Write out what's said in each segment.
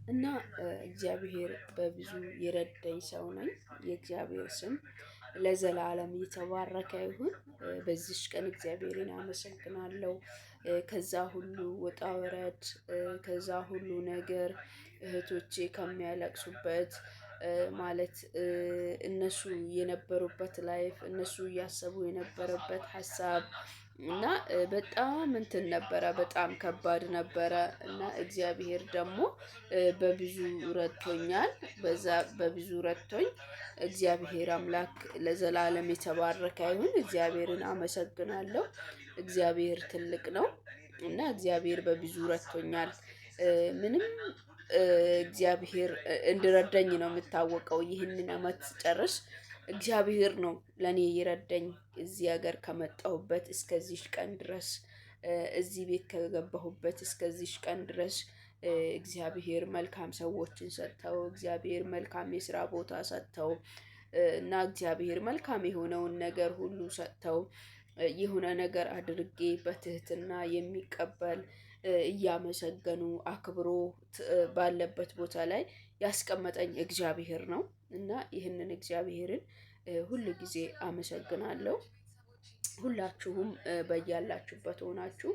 እና እግዚአብሔር በብዙ የረዳኝ ሰው ነኝ። የእግዚአብሔር ስም ለዘላለም የተባረከ ይሁን። በዚች ቀን እግዚአብሔርን አመሰግናለሁ። ከዛ ሁሉ ወጣ ወረድ፣ ከዛ ሁሉ ነገር እህቶቼ ከሚያለቅሱበት ማለት እነሱ የነበሩበት ላይፍ እነሱ እያሰቡ የነበረበት ሀሳብ እና በጣም እንትን ነበረ፣ በጣም ከባድ ነበረ እና እግዚአብሔር ደግሞ በብዙ ረድቶኛል። በዛ በብዙ ረድቶኝ እግዚአብሔር አምላክ ለዘላለም የተባረከ ይሁን። እግዚአብሔርን አመሰግናለሁ። እግዚአብሔር ትልቅ ነው እና እግዚአብሔር በብዙ ረድቶኛል። ምንም እግዚአብሔር እንድረዳኝ ነው የምታወቀው። ይህንን አመት ስጨርስ እግዚአብሔር ነው ለኔ የረዳኝ እዚህ ሀገር ከመጣሁበት እስከዚህ ቀን ድረስ፣ እዚህ ቤት ከገባሁበት እስከዚህ ቀን ድረስ እግዚአብሔር መልካም ሰዎችን ሰጥተው፣ እግዚአብሔር መልካም የስራ ቦታ ሰጥተው እና እግዚአብሔር መልካም የሆነውን ነገር ሁሉ ሰጥተው የሆነ ነገር አድርጌ በትህትና የሚቀበል እያመሰገኑ አክብሮ ባለበት ቦታ ላይ ያስቀመጠኝ እግዚአብሔር ነው እና ይህንን እግዚአብሔርን ሁል ጊዜ አመሰግናለሁ። ሁላችሁም በያላችሁበት ሆናችሁ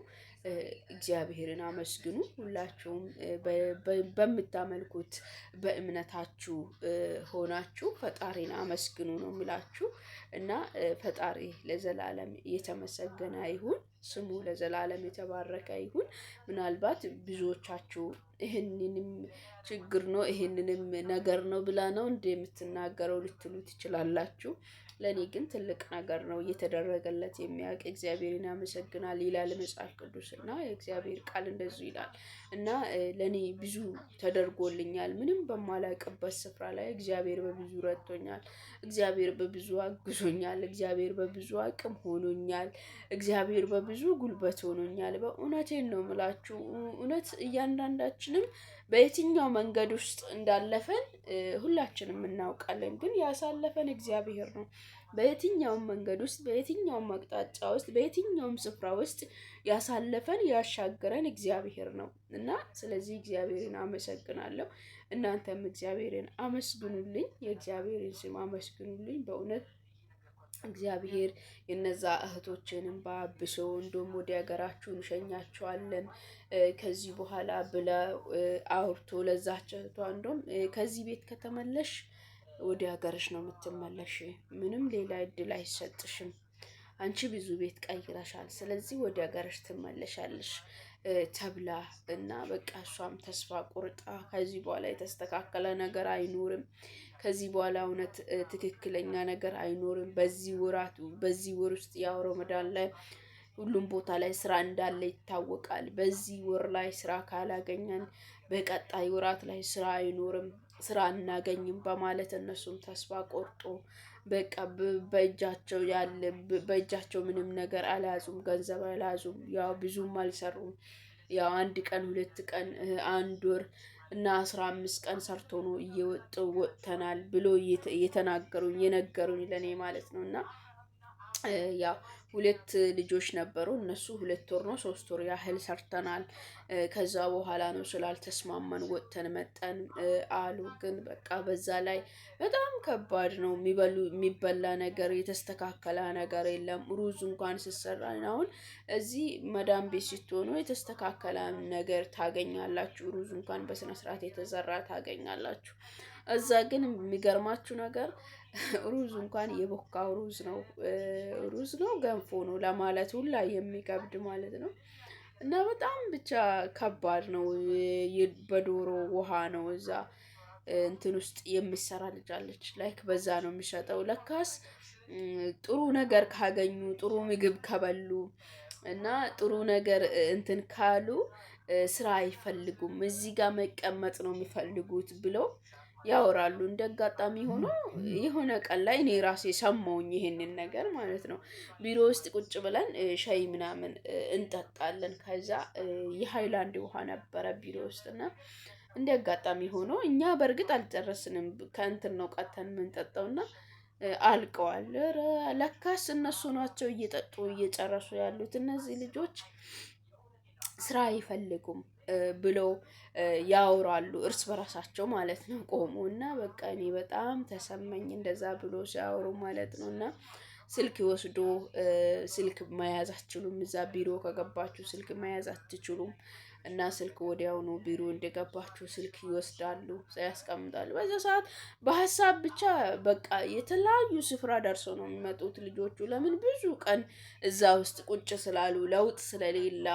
እግዚአብሔርን አመስግኑ። ሁላችሁም በምታመልኩት በእምነታችሁ ሆናችሁ ፈጣሪን አመስግኑ ነው የምላችሁ እና ፈጣሪ ለዘላለም የተመሰገነ ይሁን። ስሙ ለዘላለም የተባረከ ይሁን። ምናልባት ብዙዎቻችሁ ይህንንም ችግር ነው ይህንንም ነገር ነው ብላ ነው እንደ የምትናገረው ልትሉ ትችላላችሁ። ለኔ ግን ትልቅ ነገር ነው እየተደረገለት የሚያውቅ እግዚአብሔርን ያመሰግናል ይላል መጽሐፍ ቅዱስ እና የእግዚአብሔር ቃል እንደዚሁ ይላል እና ለኔ ብዙ ተደርጎልኛል። ምንም በማላውቅበት ስፍራ ላይ እግዚአብሔር በብዙ ረድቶኛል። እግዚአብሔር በብዙ አግዞኛል። እግዚአብሔር በብዙ አቅም ሆኖኛል። እግዚአብሔር በብዙ ጉልበት ሆኖኛል። በእውነቴን ነው የምላችሁ። እውነት እያንዳንዳችንም በየትኛው መንገድ ውስጥ እንዳለፈን ሁላችንም እናውቃለን። ግን ያሳለፈን እግዚአብሔር ነው። በየትኛውም መንገድ ውስጥ፣ በየትኛውም አቅጣጫ ውስጥ፣ በየትኛውም ስፍራ ውስጥ ያሳለፈን ያሻገረን እግዚአብሔር ነው እና ስለዚህ እግዚአብሔርን አመሰግናለሁ። እናንተም እግዚአብሔርን አመስግኑልኝ፣ የእግዚአብሔርን ስም አመስግኑልኝ። በእውነት እግዚአብሔር የነዛ እህቶችንም ባብሶ እንደውም ወደ ሀገራችሁ እንሸኛቸዋለን ከዚህ በኋላ ብለው አውርቶ ለዛች እህቷ እንደውም ከዚህ ቤት ከተመለሽ ወደ ሀገርሽ ነው የምትመለሽ፣ ምንም ሌላ እድል አይሰጥሽም፣ አንቺ ብዙ ቤት ቀይረሻል፣ ስለዚህ ወደ ሀገርሽ ትመለሻለሽ ተብላ እና በቃ እሷም ተስፋ ቁርጣ ከዚህ በኋላ የተስተካከለ ነገር አይኖርም፣ ከዚህ በኋላ እውነት ትክክለኛ ነገር አይኖርም፣ በዚህ ወር ውስጥ ያው ረመዳን ላይ ሁሉም ቦታ ላይ ስራ እንዳለ ይታወቃል። በዚህ ወር ላይ ስራ ካላገኘን በቀጣይ ወራት ላይ ስራ አይኖርም፣ ስራ አናገኝም በማለት እነሱም ተስፋ ቆርጦ በቃ በእጃቸው ያለ በእጃቸው ምንም ነገር አልያዙም፣ ገንዘብ አልያዙም። ያው ብዙም አልሰሩም። ያው አንድ ቀን ሁለት ቀን አንድ ወር እና 15 ቀን ሰርቶ ነው እየወጡ ወጥተናል ብሎ እየተናገሩኝ የነገሩኝ ለኔ ማለት ነው እና ያው ሁለት ልጆች ነበሩ። እነሱ 2 ወር ነው 3 ወር ያህል ሰርተናል። ከዛ በኋላ ነው ስላልተስማማን ወጥተን መጠን አሉ። ግን በቃ በዛ ላይ በጣም ከባድ ነው። የሚበላ ነገር የተስተካከለ ነገር የለም። ሩዝ እንኳን ሲሰራ አሁን እዚህ መዳም ቤት ስትሆኑ የተስተካከለ ነገር ታገኛላችሁ። ሩዝ እንኳን በስነ ስርዓት የተዘራ ታገኛላችሁ። እዛ ግን የሚገርማችሁ ነገር ሩዝ እንኳን የቦካው ሩዝ ነው ገንፎ ነው ለማለት ሁላ የሚከብድ ማለት ነው። እና በጣም ብቻ ከባድ ነው። በዶሮ ውሃ ነው እዛ እንትን ውስጥ የሚሰራ ልጅ አለች ላይክ በዛ ነው የሚሸጠው። ለካስ ጥሩ ነገር ካገኙ ጥሩ ምግብ ከበሉ እና ጥሩ ነገር እንትን ካሉ ስራ አይፈልጉም፣ እዚህ ጋር መቀመጥ ነው የሚፈልጉት ብለው ያወራሉ። እንደ አጋጣሚ ሆኖ የሆነ ቀን ላይ እኔ ራሴ ሰማሁኝ ይሄንን ነገር ማለት ነው። ቢሮ ውስጥ ቁጭ ብለን ሻይ ምናምን እንጠጣለን። ከዛ የሃይላንድ ውሃ ነበረ ቢሮ ውስጥ እና እንደ አጋጣሚ ሆኖ እኛ በእርግጥ አልጨረስንም፣ ከእንትን ነው ቀተን የምንጠጣው እና አልቀዋል። ኧረ ለካስ እነሱ ናቸው እየጠጡ እየጨረሱ ያሉት። እነዚህ ልጆች ስራ አይፈልጉም። ብለው ያወራሉ እርስ በራሳቸው ማለት ነው። ቆሙ እና በቃ እኔ በጣም ተሰማኝ እንደዛ ብሎ ሲያወሩ ማለት ነው። እና ስልክ ወስዶ ስልክ መያዝ አትችሉም፣ እዛ ቢሮ ከገባችሁ ስልክ መያዝ አትችሉም። እና ስልክ ወዲያውኑ ቢሮ እንደገባችሁ ስልክ ይወስዳሉ፣ ያስቀምጣሉ። በዛ ሰዓት በሀሳብ ብቻ በቃ የተለያዩ ስፍራ ደርሰው ነው የሚመጡት ልጆቹ። ለምን ብዙ ቀን እዛ ውስጥ ቁጭ ስላሉ ለውጥ ስለሌላ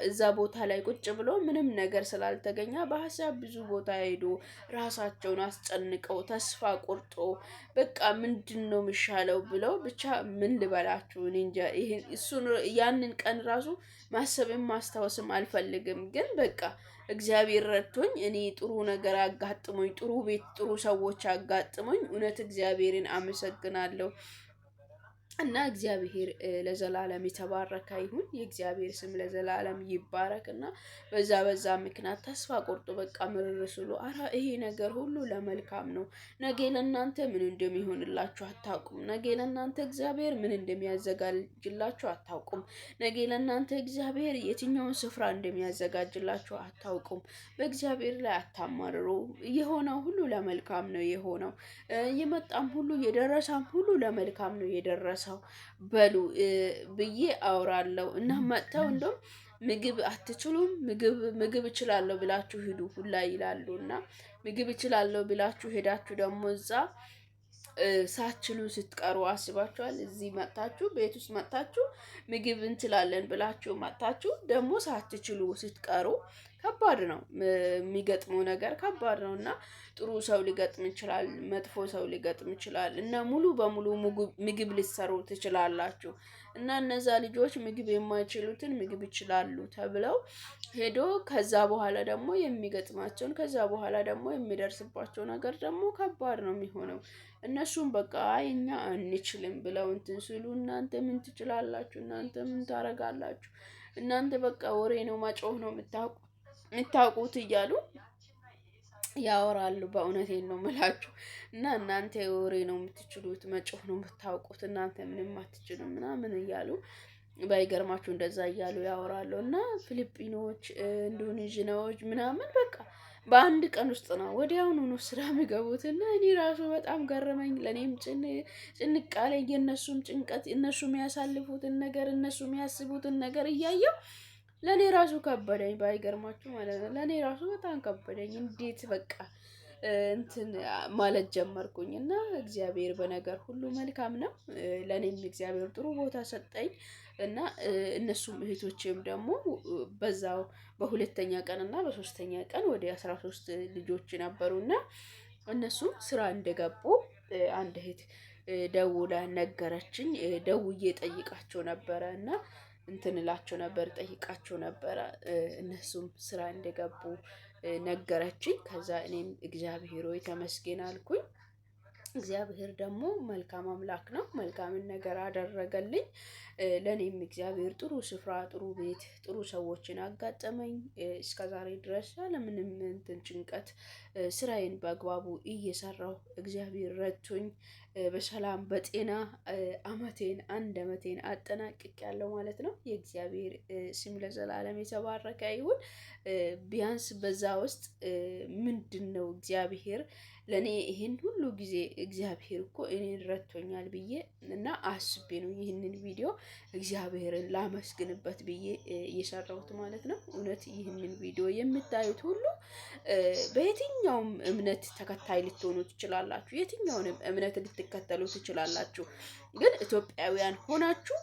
እዛ ቦታ ላይ ቁጭ ብሎ ምንም ነገር ስላልተገኘ በሀሳብ ብዙ ቦታ ሄዶ ራሳቸውን አስጨንቀው ተስፋ ቆርጦ በቃ ምንድን ነው የሚሻለው ብለው ብቻ ምን ልበላችሁ እኔ እንጃ። ይሄን እሱን ያንን ቀን ራሱ ማሰብም ማስታወስም አልፈልግም። ግን በቃ እግዚአብሔር ረድቶኝ እኔ ጥሩ ነገር አጋጥሞኝ ጥሩ ቤት ጥሩ ሰዎች አጋጥሞኝ እውነት እግዚአብሔርን አመሰግናለሁ። እና እግዚአብሔር ለዘላለም የተባረከ ይሁን። የእግዚአብሔር ስም ለዘላለም ይባረክ። እና በዛ ምክንያት ተስፋ ቆርጦ በቃ ምርር ስሉ አረ ይሄ ነገር ሁሉ ለመልካም ነው። ነገ ለእናንተ ምን እንደሚሆንላችሁ አታውቁም። ነገ ለእናንተ እግዚአብሔር ምን እንደሚያዘጋጅላችሁ አታውቁም። ነገ ለእናንተ እግዚአብሔር የትኛውን ስፍራ እንደሚያዘጋጅላችሁ አታውቁም። በእግዚአብሔር ላይ አታማርሩ። የሆነው ሁሉ ለመልካም ነው የሆነው። የመጣም ሁሉ የደረሰም ሁሉ ለመልካም ነው የደረሰው በሉ ብዬ አውራለሁ። እና መጥተው እንደውም ምግብ አትችሉም፣ ምግብ እችላለሁ ብላችሁ ሂዱ ሁላ ይላሉ። እና ምግብ እችላለሁ ብላችሁ ሄዳችሁ ደግሞ እዛ ሳትችሉ ስትቀሩ አስባችኋል? እዚህ መጥታችሁ ቤት ውስጥ መጥታችሁ ምግብ እንችላለን ብላችሁ መጥታችሁ ደግሞ ሳትችሉ ስትቀሩ ከባድ ነው። የሚገጥመው ነገር ከባድ ነው። እና ጥሩ ሰው ሊገጥም ይችላል፣ መጥፎ ሰው ሊገጥም ይችላል። እና ሙሉ በሙሉ ምግብ ልትሰሩ ትችላላችሁ። እና እነዛ ልጆች ምግብ የማይችሉትን ምግብ ይችላሉ ተብለው ሄዶ ከዛ በኋላ ደግሞ የሚገጥማቸውን ከዛ በኋላ ደግሞ የሚደርስባቸው ነገር ደግሞ ከባድ ነው የሚሆነው። እነሱም በቃ አይ እኛ አንችልም ብለው እንትን ሲሉ እናንተ ምን ትችላላችሁ? እናንተ ምን ታረጋላችሁ? እናንተ በቃ ወሬ ነው ማጮህ ነው የምታውቁት እያሉ ያወራሉ። በእውነቴን ነው የምላችሁ። እና እናንተ ወሬ ነው የምትችሉት፣ መጮህ ነው የምታውቁት፣ እናንተ ምንም አትችሉም ምናምን እያሉ ባይገርማችሁ እንደዛ እያሉ ያወራሉ። እና ፊሊጲኖች፣ ኢንዶኔዥያዎች ምናምን በቃ በአንድ ቀን ውስጥ ነው ወዲያውኑ ነው ስራ የሚገቡት። እና እኔ ራሱ በጣም ገረመኝ። ለእኔም ጭንቅ አለኝ። የእነሱም ጭንቀት፣ እነሱ የሚያሳልፉትን ነገር፣ እነሱ የሚያስቡትን ነገር እያየው ለእኔ ራሱ ከበደኝ። ባይገርማችሁ ማለት ነው። ለእኔ ራሱ በጣም ከበደኝ። እንዴት በቃ እንትን ማለት ጀመርኩኝ። እና እግዚአብሔር በነገር ሁሉ መልካም ነው። ለእኔም እግዚአብሔር ጥሩ ቦታ ሰጠኝ። እና እነሱም እህቶቼም ደግሞ በዛው በሁለተኛ ቀን እና በሶስተኛ ቀን ወደ 13 ልጆች ነበሩና እነሱም ስራ እንደገቡ አንድ እህት ደውላ ነገረችኝ። ደውዬ ጠይቃቸው ነበረ እና እንትን እላቸው ነበር፣ ጠይቃቸው ነበረ። እነሱም ስራ እንደገቡ ነገረችኝ። ከዛ እኔም እግዚአብሔር ሆይ ተመስገን አልኩኝ። እግዚአብሔር ደግሞ መልካም አምላክ ነው። መልካምን ነገር አደረገልኝ። ለእኔም እግዚአብሔር ጥሩ ስፍራ፣ ጥሩ ቤት፣ ጥሩ ሰዎችን አጋጠመኝ። እስከዛሬ ድረስ ያለምንም እንትን ጭንቀት ስራዬን በአግባቡ እየሰራሁ እግዚአብሔር ረድቶኝ በሰላም በጤና አንድ አመቴን አጠናቅቄያለሁ ማለት ነው። የእግዚአብሔር ስም ለዘላለም የተባረከ ይሁን። ቢያንስ በዛ ውስጥ ምንድን ነው እግዚአብሔር ለእኔ ይሄን ሁሉ ጊዜ እግዚአብሔር እኮ እኔን ረድቶኛል ብዬ እና አስቤ ነው ይህንን ቪዲዮ እግዚአብሔርን ላመስግንበት ብዬ እየሰራሁት ማለት ነው። እውነት ይህንን ቪዲዮ የምታዩት ሁሉ በየትኛውም እምነት ተከታይ ልትሆኑ ትችላላችሁ። የትኛውንም እምነት ልትከተሉ ትችላላችሁ። ግን ኢትዮጵያውያን ሆናችሁ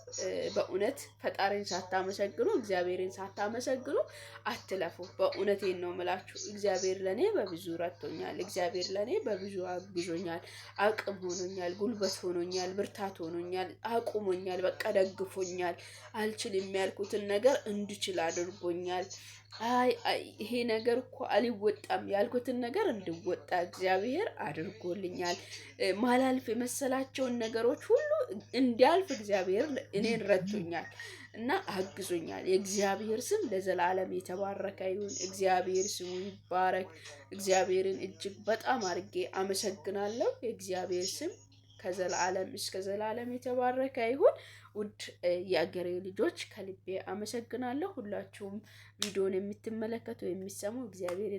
በእውነት ፈጣሪን ሳታመሰግኑ እግዚአብሔርን ሳታመሰግኑ አትለፉ። በእውነቴን ነው የምላችሁ። እግዚአብሔር ለእኔ በብዙ ረድቶኛል። እግዚአብሔር ለእኔ በብዙ አግዞኛል። አቅም ሆኖኛል፣ ጉልበት ሆኖኛል፣ ብርታት ሆኖኛል፣ አቁሞኛል፣ በቃ ደግፎኛል። አልችልም ያልኩትን ነገር እንድችል አድርጎኛል። ይሄ ነገር እኮ አልወጣም ያልኩትን ነገር እንድወጣ እግዚአብሔር አድርጎልኛል። ማላልፍ የመሰላቸውን ነገሮች ሁሉ እንዲያልፍ እግዚአብሔር እኔን ረድቶኛል እና አግዞኛል። የእግዚአብሔር ስም ለዘላለም የተባረከ ይሁን። እግዚአብሔር ስሙ ይባረክ። እግዚአብሔርን እጅግ በጣም አድርጌ አመሰግናለሁ። የእግዚአብሔር ስም ከዘላለም እስከ ዘላለም የተባረከ ይሁን። ውድ የአገሬ ልጆች ከልቤ አመሰግናለሁ። ሁላችሁም ቪዲዮን የምትመለከቱ የሚሰሙ እግዚአብሔር